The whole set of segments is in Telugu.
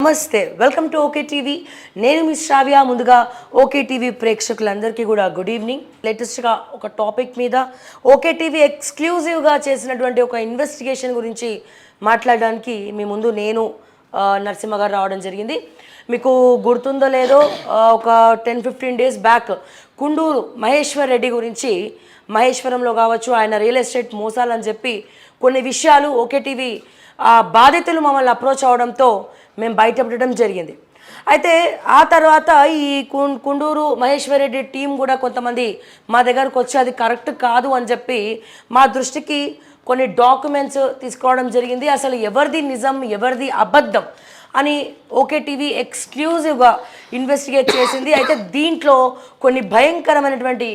నమస్తే, వెల్కమ్ టు ఓకే టీవీ. నేను మీ శ్రావ్య. ముందుగా ఓకే టీవీ ప్రేక్షకులందరికీ కూడా గుడ్ ఈవినింగ్. లేటెస్ట్గా ఒక టాపిక్ మీద ఓకే టీవీ ఎక్స్క్లూజివ్గా చేసినటువంటి ఒక ఇన్వెస్టిగేషన్ గురించి మాట్లాడడానికి మీ ముందు నేను నరసింహ గారు రావడం జరిగింది. మీకు గుర్తుందో లేదో, ఒక 10-15 డేస్ బ్యాక్ కుండూరు మహేశ్వర్ రెడ్డి గురించి, మహేశ్వరంలో కావచ్చు ఆయన రియల్ ఎస్టేట్ మోసాలని చెప్పి కొన్ని విషయాలు ఓకే టీవీ బాధితులు మమ్మల్ని అప్రోచ్ అవడంతో మేము బయటపడడం జరిగింది. అయితే ఆ తర్వాత ఈ కుండూరు మహేశ్వర్ రెడ్డి టీం కూడా కొంతమంది మా దగ్గరకు వచ్చి అది కరెక్ట్ కాదు అని చెప్పి మా దృష్టికి కొన్ని డాక్యుమెంట్స్ తీసుకోవడం జరిగింది. అసలు ఎవరిది నిజం, ఎవరిది అబద్ధం అని ఓకే టీవీ ఎక్స్క్లూజివ్గా ఇన్వెస్టిగేట్ చేసింది. అయితే దీంట్లో కొన్ని భయంకరమైనటువంటి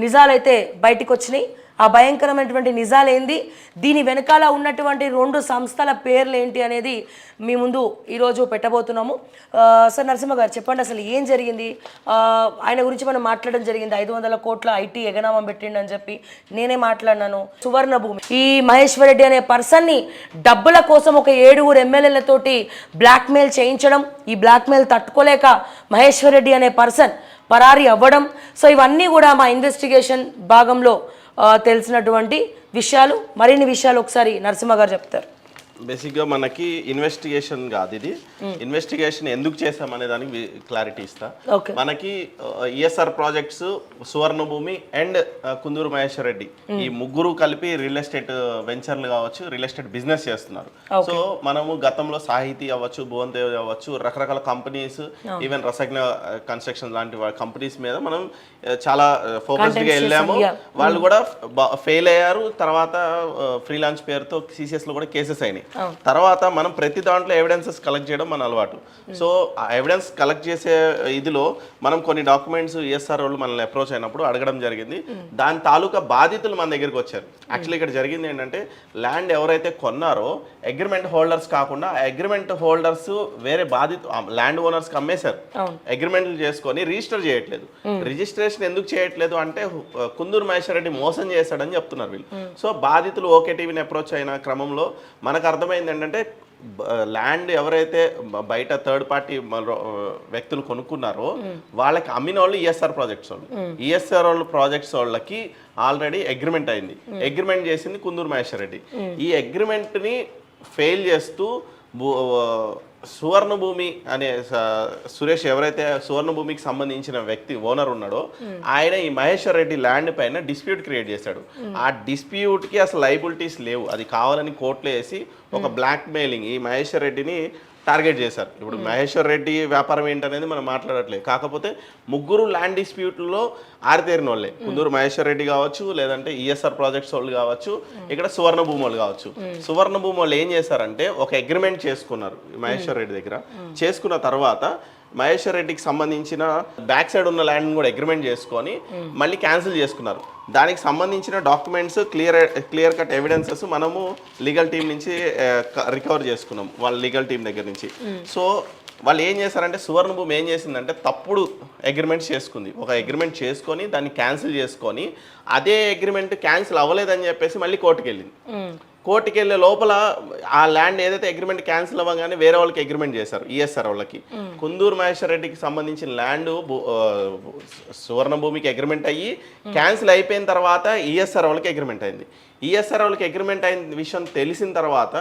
నిజాలైతే బయటకు వచ్చినాయి. ఆ భయంకరమైనటువంటి నిజాలు ఏంది, దీని వెనకాల ఉన్నటువంటి 2 సంస్థల పేర్లు ఏంటి అనేది మీ ముందు ఈరోజు పెట్టబోతున్నాము. సార్ నరసింహ గారు చెప్పండి, అసలు ఏం జరిగింది? ఆయన గురించి మనం మాట్లాడడం జరిగింది. 500 కోట్ల ఐటీ ఎగనామం పెట్టిండని చెప్పి నేనే మాట్లాడినాను. సువర్ణ భూమి, ఈ మహేశ్వర్ రెడ్డి అనే పర్సన్ని డబ్బుల కోసం ఒక 7 ఎమ్మెల్యేలతోటి బ్లాక్మెయిల్ చేయించడం, ఈ బ్లాక్మెయిల్ తట్టుకోలేక మహేశ్వర్ రెడ్డి అనే పర్సన్ పరారీ అవ్వడం. సో ఇవన్నీ కూడా మా ఇన్వెస్టిగేషన్ భాగంలో తెలిసినటువంటి విషయాలు. మరిన్ని విషయాలు ఒకసారి నరసింహ గారు చెప్తారు. బేసిక్గా మనకి ఇన్వెస్టిగేషన్ కాదు ఇది. ఇన్వెస్టిగేషన్ ఎందుకు చేసామనే దానికి క్లారిటీ ఇస్తా. మనకి ఈఎస్ఆర్ ప్రాజెక్ట్స్, సువర్ణ భూమి అండ్ కుందూరు మహేశ్వర్ రెడ్డి, ఈ ముగ్గురు కలిపి రియల్ ఎస్టేట్ వెంచర్లు కావచ్చు, రియల్ ఎస్టేట్ బిజినెస్ చేస్తున్నారు. సో మనము గతంలో సాహితీ అవ్వచ్చు, భువన్దేవ్ అవ్వచ్చు, రకరకాల కంపెనీస్, ఈవెన్ రసజ్ఞ కన్స్ట్రక్షన్ లాంటి కంపెనీస్ మీద మనం చాలా ఫోకస్డ్గా వెళ్ళాము. వాళ్ళు కూడా ఫెయిల్ అయ్యారు. తర్వాత ఫ్రీలాన్స్ పేరుతో సిసిఎస్ లో కూడా కేసెస్ అయినాయి. తర్వాత మనం ప్రతి దాంట్లో ఎవిడెన్సెస్ కలెక్ట్ చేయడం మన అలవాటు. సో ఆ ఎవిడెన్స్ కలెక్ట్ చేసే ఇదిలో మనం కొన్ని డాక్యుమెంట్స్ ఈఎస్ఆర్ వాళ్ళు మనల్ని అప్రోచ్ అయినప్పుడు అడగడం జరిగింది. దాని తాలూకా బాధితులు మన దగ్గరికి వచ్చారు. యాక్చువల్లీ ఇక్కడ జరిగింది ఏంటంటే, ల్యాండ్ ఎవరైతే కొన్నారో అగ్రిమెంట్ హోల్డర్స్ కాకుండా ఆ అగ్రిమెంట్ హోల్డర్స్ వేరే ల్యాండ్ ఓనర్స్కి అమ్మేశారు. అగ్రిమెంట్లు చేసుకొని రిజిస్టర్ చేయట్లేదు. రిజిస్ట్రేషన్ ఎందుకు చేయట్లేదు అంటే కుందూరు మహేశ్వర్ రెడ్డి మోసం చేశాడని చెప్తున్నారు వీళ్ళు. సో బాధితులు ఓకే టీవీని అప్రోచ్ అయిన క్రమంలో మనకు అర్థమైంది ఏంటంటే, ల్యాండ్ ఎవరైతే బయట థర్డ్ పార్టీ వ్యక్తులు కొనుక్కున్నారో వాళ్ళకి అమ్మిన వాళ్ళు ఈఎస్ఆర్ ప్రాజెక్ట్స్ వాళ్ళు. ఈఎస్ఆర్ వాళ్ళు ప్రాజెక్ట్స్ వాళ్ళకి ఆల్రెడీ అగ్రిమెంట్ అయింది. అగ్రిమెంట్ చేసింది కుందూరు మహేశ్వర్ రెడ్డి. ఈ అగ్రిమెంట్ని ఫెయిల్ చేస్తూ సువర్ణ భూమి అనే సురేష్, ఎవరైతే సువర్ణ భూమికి సంబంధించిన వ్యక్తి ఓనర్ ఉన్నాడో, ఆయన ఈ మహేశ్వర్ రెడ్డి ల్యాండ్ పైన డిస్ప్యూట్ క్రియేట్ చేశాడు. ఆ డిస్ప్యూట్కి అసలు లైబిలిటీస్ లేవు. అది కావాలని కోర్టులో వేసి ఒక బ్లాక్ మెయిలింగ్ ఈ మహేశ్వర్ రెడ్డిని టార్గెట్ చేశారు. ఇప్పుడు మహేశ్వర్ రెడ్డి వ్యాపారం ఏంటనేది మనం మాట్లాడట్లేదు. కాకపోతే ముగ్గురు ల్యాండ్ డిస్ప్యూట్లో ఆరితేరిన వాళ్ళే. కుందూరు మహేశ్వర్ రెడ్డి కావచ్చు, లేదంటే ఈఎస్ఆర్ ప్రాజెక్ట్స్ వాళ్ళు కావచ్చు, ఇక్కడ సువర్ణ భూమి వాళ్ళు కావచ్చు. సువర్ణ భూమి వాళ్ళు ఏం చేశారంటే ఒక అగ్రిమెంట్ చేసుకున్నారు మహేశ్వర్ రెడ్డి దగ్గర. చేసుకున్న తర్వాత మహేశ్వర్ రెడ్డికి సంబంధించిన బ్యాక్ సైడ్ ఉన్న ల్యాండ్ కూడా అగ్రిమెంట్ చేసుకొని మళ్ళీ క్యాన్సిల్ చేసుకున్నారు. దానికి సంబంధించిన డాక్యుమెంట్స్, క్లియర్ కట్ ఎవిడెన్సెస్ మనము లీగల్ టీం నుంచి రికవర్ చేసుకున్నాం, వాళ్ళ లీగల్ టీం దగ్గర నుంచి. సో వాళ్ళు ఏం చేశారంటే, సువర్ణ భూమి ఏం చేసిందంటే తప్పుడు అగ్రిమెంట్స్ చేసుకుంది. ఒక అగ్రిమెంట్ చేసుకొని దాన్ని క్యాన్సిల్ చేసుకొని, అదే అగ్రిమెంట్ క్యాన్సిల్ అవ్వలేదని చెప్పేసి మళ్ళీ కోర్టుకు వెళ్ళింది. కోర్టుకి వెళ్ళే లోపల ఆ ల్యాండ్ ఏదైతే అగ్రిమెంట్ క్యాన్సిల్ అవ్వగానే వేరే వాళ్ళకి అగ్రిమెంట్ చేశారు, ఈఎస్ఆర్ వాళ్ళకి. కుందూరు మహేశ్వర్ రెడ్డికి సంబంధించిన ల్యాండ్ సువర్ణ భూమికి అగ్రిమెంట్ అయ్యి క్యాన్సిల్ అయిపోయిన తర్వాత ఈఎస్ఆర్ వాళ్ళకి అగ్రిమెంట్ అయింది. ఈఎస్ఆర్ వాళ్ళకి అగ్రిమెంట్ అయిన విషయం తెలిసిన తర్వాత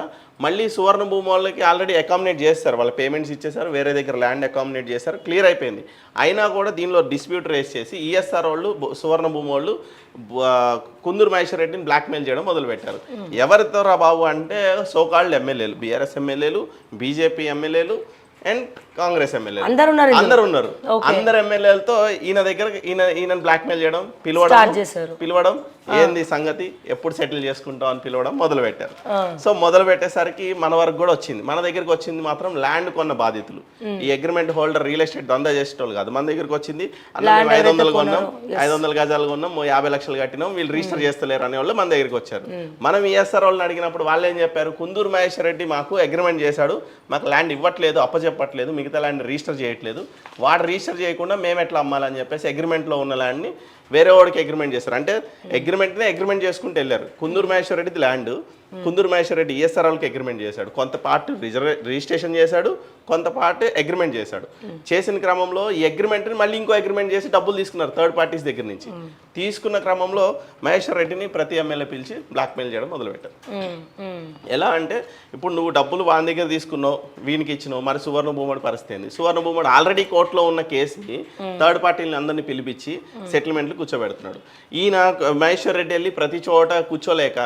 మళ్ళీ సువర్ణ భూమి వాళ్ళకి ఆల్రెడీ అకామిడేట్ చేస్తారు, వాళ్ళ పేమెంట్స్ ఇచ్చేసారు, వేరే దగ్గర ల్యాండ్ అకామిడేట్ చేశారు, క్లియర్ అయిపోయింది. అయినా కూడా దీనిలో డిస్ప్యూట్ రేస్ చేసి ఈఎస్ఆర్ వాళ్ళు, సువర్ణ భూమి వాళ్ళు కుందూరు మహేశ్వర్ రెడ్డిని బ్లాక్మెయిల్ చేయడం మొదలుపెట్టారు. ఎవరితో రా బాబు అంటే, సోకాల్డ్ ఎమ్మెల్యేలు, బీఆర్ఎస్ ఎమ్మెల్యేలు, బీజేపీ ఎమ్మెల్యేలు అండ్ కాంగ్రెస్ ఎమ్మెల్యేలు అందరు ఉన్నారు. అందరు ఎమ్మెల్యేలతో ఈయన దగ్గర ఈయన బ్లాక్మెయిల్ చేయడం, పిలవడం ఏంది సంగతి, ఎప్పుడు సెటిల్ చేసుకుంటాం అని పిలవడం మొదలు పెట్టారు. సో మొదలు పెట్టేసరికి మన వరకు కూడా వచ్చింది. మన దగ్గరికి వచ్చింది మాత్రం ల్యాండ్ కొన్న బాధితులు. ఈ అగ్రిమెంట్ హోల్డర్ రియల్ ఎస్టేట్ దందా చేసేటోళ్ళు కాదు. మన దగ్గరికి వచ్చింది, అలా 500 కొన్నాం, 500 గజాలు కొన్నాం, 50 లక్షలు కట్టినాం, వీళ్ళు రిజిస్టర్ చేస్తలేరు అనే వాళ్ళు మన దగ్గరికి వచ్చారు. మనం ఈఎస్ఆర్ వాళ్ళని అడిగినప్పుడు వాళ్ళు ఏం చెప్పారు, కుందూరు మహేశ్వర్ రెడ్డి మాకు అగ్రిమెంట్ చేశాడు, మాకు ల్యాండ్ ఇవ్వట్లేదు, అప్పచెప్పట్లేదు, మిగతా ల్యాండ్ రిజిస్టర్ చేయట్లేదు, వాడు రిజిస్టర్ చేయకుండా మేము ఎట్లా అమ్మాలని చెప్పేసి అగ్రిమెంట్లో ఉన్న ల్యాండ్ని వేరే వాడికి అగ్రిమెంట్ చేస్తారు. అంటే అగ్రిమెంట్నే అగ్రిమెంట్ చేసుకుంటూ వెళ్ళారు. కుందూరు మహేశ్వర్ రెడ్డిది ల్యాండ్, కుందూరు మహేశ్వర్ రెడ్డి ఈఎస్ఆర్ వాళ్ళకి అగ్రిమెంట్ చేశాడు, కొంత పార్ట్ రిజిస్ట్రేషన్ చేశాడు, కొంత పార్ట్ అగ్రిమెంట్ చేశాడు. చేసిన క్రమంలో ఈ అగ్రిమెంట్ని మళ్ళీ ఇంకో అగ్రిమెంట్ చేసి డబ్బులు తీసుకున్నారు థర్డ్ పార్టీస్ దగ్గర నుంచి. తీసుకున్న క్రమంలో మహేశ్వర్ రెడ్డిని ప్రతి ఎమ్మెల్యే పిలిచి బ్లాక్మెయిల్ చేయడం మొదలుపెట్టారు. ఎలా అంటే ఇప్పుడు నువ్వు డబ్బులు వాని దగ్గర తీసుకున్నావు, వీనికి ఇచ్చినావు, మరి సువర్ణ భూముడి పరిస్థితి ఏంది? సువర్ణ భూముడు ఆల్రెడీ కోర్టులో ఉన్న కేసుని థర్డ్ పార్టీని అందరినీ పిలిపించి సెటిల్మెంట్లు కూర్చోబెడుతున్నాడు. ఈయన మహేశ్వర్ రెడ్డి వెళ్ళి ప్రతి చోట కూర్చోలేక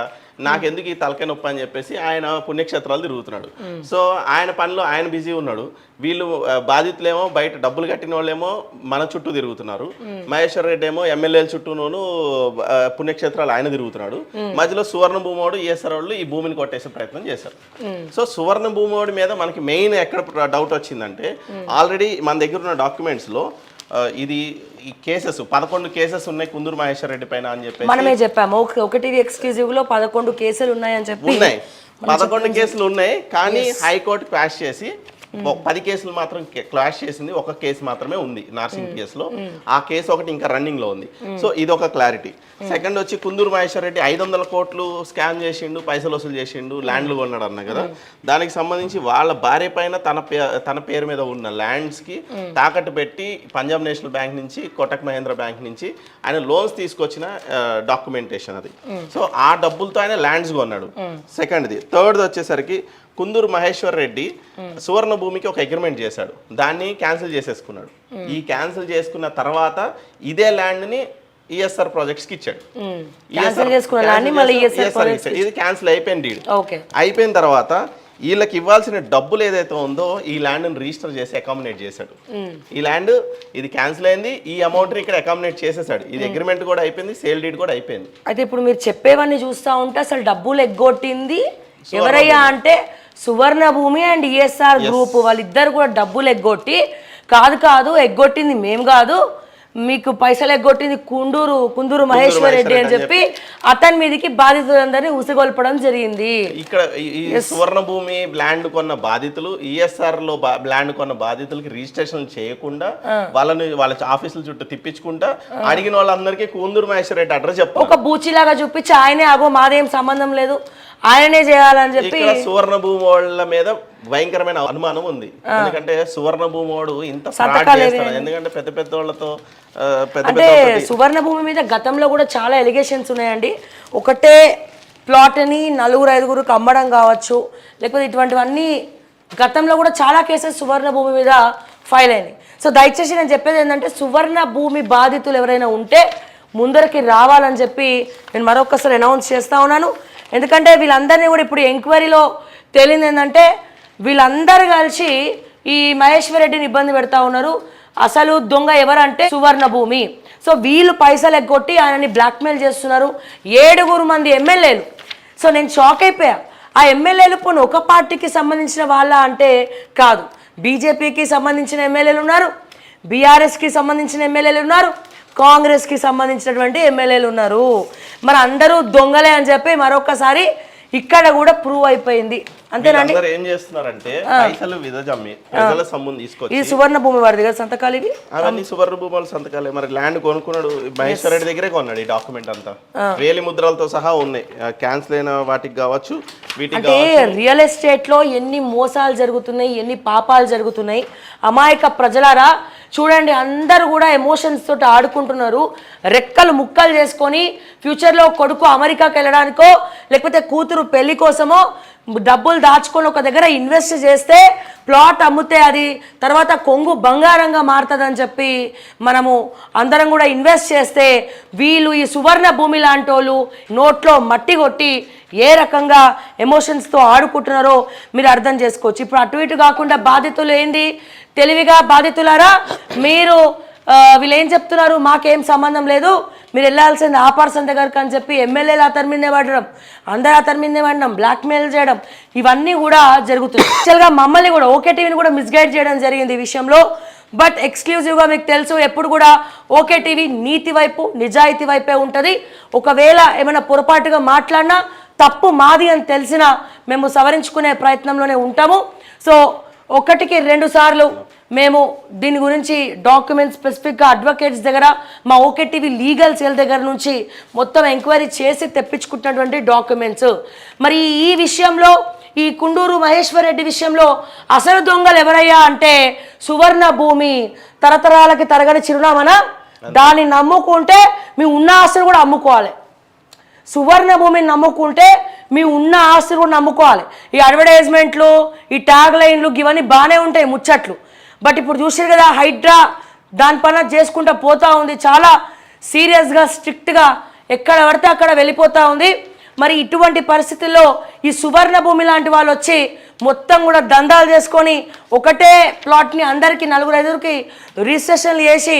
నాకెందుకు ఈ తలకాయ నొప్పి అని చెప్పేసి ఆయన పుణ్యక్షేత్రాలు తిరుగుతున్నాడు. సో ఆయన పనిలో ఆయన బిజీ ఉన్నాడు. వీళ్ళు బాధితులేమో బయట డబ్బులు కట్టిన వాళ్ళేమో మన చుట్టూ తిరుగుతున్నారు. మహేశ్వర్ రెడ్డి ఏమో ఎమ్మెల్యేల చుట్టూనూ పుణ్యక్షేత్రాలు ఆయన తిరుగుతున్నాడు. మధ్యలో సువర్ణ భూమోడు ఈఎస్ఆర్ వాళ్ళు ఈ భూమిని కొట్టేసే ప్రయత్నం చేశారు. సో సువర్ణ భూమోడి మీద మనకి మెయిన్ ఎక్కడ డౌట్ వచ్చిందంటే ఆల్రెడీ మన దగ్గర ఉన్న డాక్యుమెంట్స్లో ఇది ఈ కేసెస్ 11 కేసెస్ ఉన్నాయి కుందూరు మహేశ్వర్ రెడ్డి పైన అని చెప్పి మనమే చెప్పాము. ఒకటి ఎక్స్క్లూజివ్ లో 11 కేసులు ఉన్నాయని చెప్పి ఉన్నాయి. 11 కేసులు ఉన్నాయి, కానీ హైకోర్టు క్వాష్ చేసి 10 కేసులు మాత్రం క్లాష్ చేసింది, ఒక కేసు మాత్రమే ఉంది నార్సింగ్ కేసులో. ఆ కేసు ఒకటి ఇంకా రన్నింగ్ లో ఉంది. సో ఇది ఒక క్లారిటీ. సెకండ్ వచ్చి కుందూరు మహేశ్వర్ రెడ్డి 500 కోట్లు స్కామ్ చేసిండు, పైసలు వసూలు చేసిండు, ల్యాండ్లు కొన్నాడు అన్న కదా. దానికి సంబంధించి వాళ్ళ భార్య పైన తన పేరు మీద ఉన్న ల్యాండ్స్ కి తాకట్టు పెట్టి పంజాబ్ నేషనల్ బ్యాంక్ నుంచి, కోటక్ మహేంద్ర బ్యాంక్ నుంచి ఆయన లోన్స్ తీసుకొచ్చిన డాక్యుమెంటేషన్ అది. సో ఆ డబ్బులతో ఆయన ల్యాండ్స్ కొన్నాడు. సెకండ్ది. థర్డ్ది వచ్చేసరికి కుందూరు మహేశ్వర్ రెడ్డి సువర్ణ భూమికి ఒక అగ్రిమెంట్ చేశాడు, దాన్ని క్యాన్సిల్ చేసేసుకున్నాడు. ఈ క్యాన్సిల్ చేసుకున్న తర్వాత ఇదే ల్యాండ్ ని ఈఎస్ఆర్ ప్రాజెక్ట్స్ కి ఇచ్చాడు. ఇది క్యాన్సిల్ అయిపోయింది. అయిపోయిన తర్వాత వీళ్ళకి ఇవ్వాల్సిన డబ్బులు ఏదైతే ఉందో ఈ ల్యాండ్ రిజిస్టర్ చేసి అకామిడేట్ చేశాడు. ఈ ల్యాండ్ ఇది క్యాన్సిల్ అయింది, ఈ అమౌంట్ ని ఇక్కడ అకామిడేట్ చేసేసాడు. ఇది అగ్రిమెంట్ కూడా అయిపోయింది, సేల్ డీడ్ కూడా అయిపోయింది. అయితే ఇప్పుడు మీరు చెప్పేవన్నీ చూస్తా ఉంటే అసలు డబ్బులు ఎగ్గొట్టింది ఎవరయ్యా అంటే సువర్ణ భూమి అండ్ ఈఎస్ఆర్ గ్రూప్ వాళ్ళిద్దరు కూడా డబ్బులు ఎగ్గొట్టి కాదు ఎగ్గొట్టింది మేము కాదు, మీకు పైసలు ఎగ్గొట్టింది కుందూరు మహేశ్వర్ రెడ్డి అని చెప్పి అతని మీదకి బాధితులందరినీ ఉసిగొల్పడం జరిగింది. ఇక్కడ ఈ సువర్ణ భూమి ల్యాండ్ కొన్న బాధితులు ఈఎస్ఆర్ లో ల్యాండ్ కొన్న బాధితులకి రిజిస్ట్రేషన్ చేయకుండా వాళ్ళ ఆఫీసుల చుట్టూ తిప్పించుకుంటా అడిగిన వాళ్ళందరికీ కుందూరు మహేశ్వర్ రెడ్డి అడ్రస్ చెప్పారు. ఒక బూచిలాగా చూపించి ఆయనే ఆగో మాదేం సంబంధం లేదు ఆయనే చేయాలని చెప్పి సువర్ణ భూమి వాళ్ళ మీద భయంకరమైన అనుమానం ఉంది. ఎందుకంటే సువర్ణ భూమోడు ఇంత ఎందుకంటే పెద్ద పెద్ద వాళ్ళతో అంటే సువర్ణ భూమి మీద గతంలో కూడా చాలా ఎలిగేషన్స్ ఉన్నాయండి. ఒకటే ప్లాట్ అని 4-5గురికి అమ్మడం కావచ్చు, లేకపోతే ఇటువంటివన్నీ గతంలో కూడా చాలా కేసెస్ సువర్ణ భూమి మీద ఫైల్ అయినాయి. సో దయచేసి నేను చెప్పేది ఏంటంటే సువర్ణ భూమి బాధితులు ఎవరైనా ఉంటే ముందరికి రావాలని చెప్పి నేను మరొకసారి అనౌన్స్ చేస్తా ఉన్నాను. ఎందుకంటే వీళ్ళందరినీ కూడా ఇప్పుడు ఎంక్వైరీలో తేలింది ఏంటంటే వీళ్ళందరూ కలిసి ఈ మహేశ్వర్ రెడ్డిని ఇబ్బంది పెడతా ఉన్నారు. అసలు దొంగ ఎవరంటే సువర్ణ భూమి. సో వీళ్ళు పైసలు ఎగ్గొట్టి ఆయనని బ్లాక్మెయిల్ చేస్తున్నారు. 7 మంది ఎమ్మెల్యేలు. సో నేను షాక్ అయిపోయా. ఆ ఎమ్మెల్యేలు పోనీ ఒక పార్టీకి సంబంధించిన వాళ్ళ అంటే కాదు, బీజేపీకి సంబంధించిన ఎమ్మెల్యేలు ఉన్నారు, బీఆర్ఎస్కి సంబంధించిన ఎమ్మెల్యేలు ఉన్నారు, కాంగ్రెస్కి సంబంధించినటువంటి ఎమ్మెల్యేలు ఉన్నారు. మరి అందరూ దొంగలే అని చెప్పి మరొకసారి ఇక్కడ కూడా ప్రూవ్ అయిపోయింది. అంతేనండి. ఏం చేస్తున్నారంటే పైసలు విదజమ్మి ప్రజల సొమ్ము తీసుకొచ్చి ఈ సువర్ణ భూమి వాడి దగ్గర సంతకాలు ఇవి అవన్నీ సువర్ణ భూముల సంతకాలే. మరి ల్యాండ్ కొనుక్కున్నాడు మహేశ్వర్ రెడ్డి దగ్గరే కొన్నాడు. ఈ డాక్యుమెంట్ అంతా వేలి ముద్రలతో సహా ఉన్నాయి. క్యాన్సిల్ అయిన వాటికి కావచ్చు, వీటికి అంటే రియల్ ఎస్టేట్ లో ఎన్ని మోసాలు జరుగుతున్నాయి, ఎన్ని పాపాలు జరుగుతున్నాయి. అమాయక ప్రజలారా చూడండి, అందరూ కూడా ఎమోషన్స్ తోటి ఆడుకుంటున్నారు. రెక్కలు ముక్కలు చేసుకొని ఫ్యూచర్లో కొడుకు అమెరికాకి వెళ్ళడానికో లేకపోతే కూతురు పెళ్లి కోసమో డబ్బులు దాచుకొని ఒక దగ్గర ఇన్వెస్ట్ చేస్తే ప్లాట్ అమ్మితే అది తర్వాత కొంగు బంగారంగా మారుతుందని చెప్పి మనము అందరం కూడా ఇన్వెస్ట్ చేస్తే వీళ్ళు ఈ సువర్ణ భూమి లాంటి వాళ్ళు నోట్లో మట్టి కొట్టి ఏ రకంగా ఎమోషన్స్తో ఆడుకుంటున్నారో మీరు అర్థం చేసుకోవచ్చు. ఇప్పుడు అటు ఇటు కాకుండా బాధితులు ఏంది తెలివిగా బాధితులారా మీరు వీళ్ళు ఏం చెప్తున్నారు, మాకేం సంబంధం లేదు, మీరు వెళ్ళాల్సింది ఆ పర్సన్ దగ్గరకు అని చెప్పి ఎమ్మెల్యేలు అతని మీదే పడడం, అందరూ అతని మీదే పడడం, బ్లాక్మెయిల్ చేయడం ఇవన్నీ కూడా జరుగుతుంది. యాక్చువల్గా మమ్మల్ని కూడా ఓకే టీవీని కూడా మిస్గైడ్ చేయడం జరిగింది ఈ విషయంలో. బట్ ఎక్స్క్లూజివ్గా మీకు తెలుసు ఎప్పుడు కూడా ఓకే టీవీ నీతి వైపు నిజాయితీ వైపే ఉంటుంది. ఒకవేళ ఏమైనా పొరపాటుగా మాట్లాడినా తప్పు మాది అని తెలిసినా మేము సవరించుకునే ప్రయత్నంలోనే ఉంటాము. సో 1కి 2 సార్లు మేము దీని గురించి డాక్యుమెంట్స్ స్పెసిఫిక్గా అడ్వకేట్స్ దగ్గర మా ఓకే టీవీ లీగల్ సెల్ దగ్గర నుంచి మొత్తం ఎంక్వైరీ చేసి తెప్పించుకుంటున్నటువంటి డాక్యుమెంట్స్. మరి ఈ విషయంలో ఈ కుండూరు మహేశ్వర్ రెడ్డి విషయంలో అసలు దొంగలు ఎవరయ్యా అంటే సువర్ణ భూమి, తరతరాలకి తరగని చిరునామన, దాన్ని నమ్ముకుంటే మీ ఉన్న ఆస్తులు కూడా అమ్ముకోవాలి. సువర్ణ భూమిని నమ్ముకుంటే మీ ఉన్న ఆస్తులు కూడా నమ్ముకోవాలి. ఈ అడ్వర్టైజ్మెంట్లు, ఈ ట్యాగ్ లైన్లు ఇవన్నీ బాగానే ఉంటాయి ముచ్చట్లు. బట్ ఇప్పుడు చూసారు కదా హైడ్రా దానిపైన చేసుకుంటూ పోతూ ఉంది, చాలా సీరియస్గా స్ట్రిక్ట్గా ఎక్కడ పడితే అక్కడ వెళ్ళిపోతూ ఉంది. మరి ఇటువంటి పరిస్థితుల్లో ఈ సువర్ణ భూమి లాంటి వాళ్ళు వచ్చి మొత్తం కూడా దందాలు చేసుకొని ఒకటే ప్లాట్ని అందరికీ 4-5కి రిజిస్ట్రేషన్లు చేసి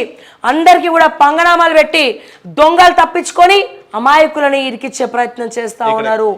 అందరికీ కూడా పంగనామాలు పెట్టి దొంగలు తప్పించుకొని అమాయకులని ఇరికిచ్చే ప్రయత్నం చేస్తూ ఉన్నారు.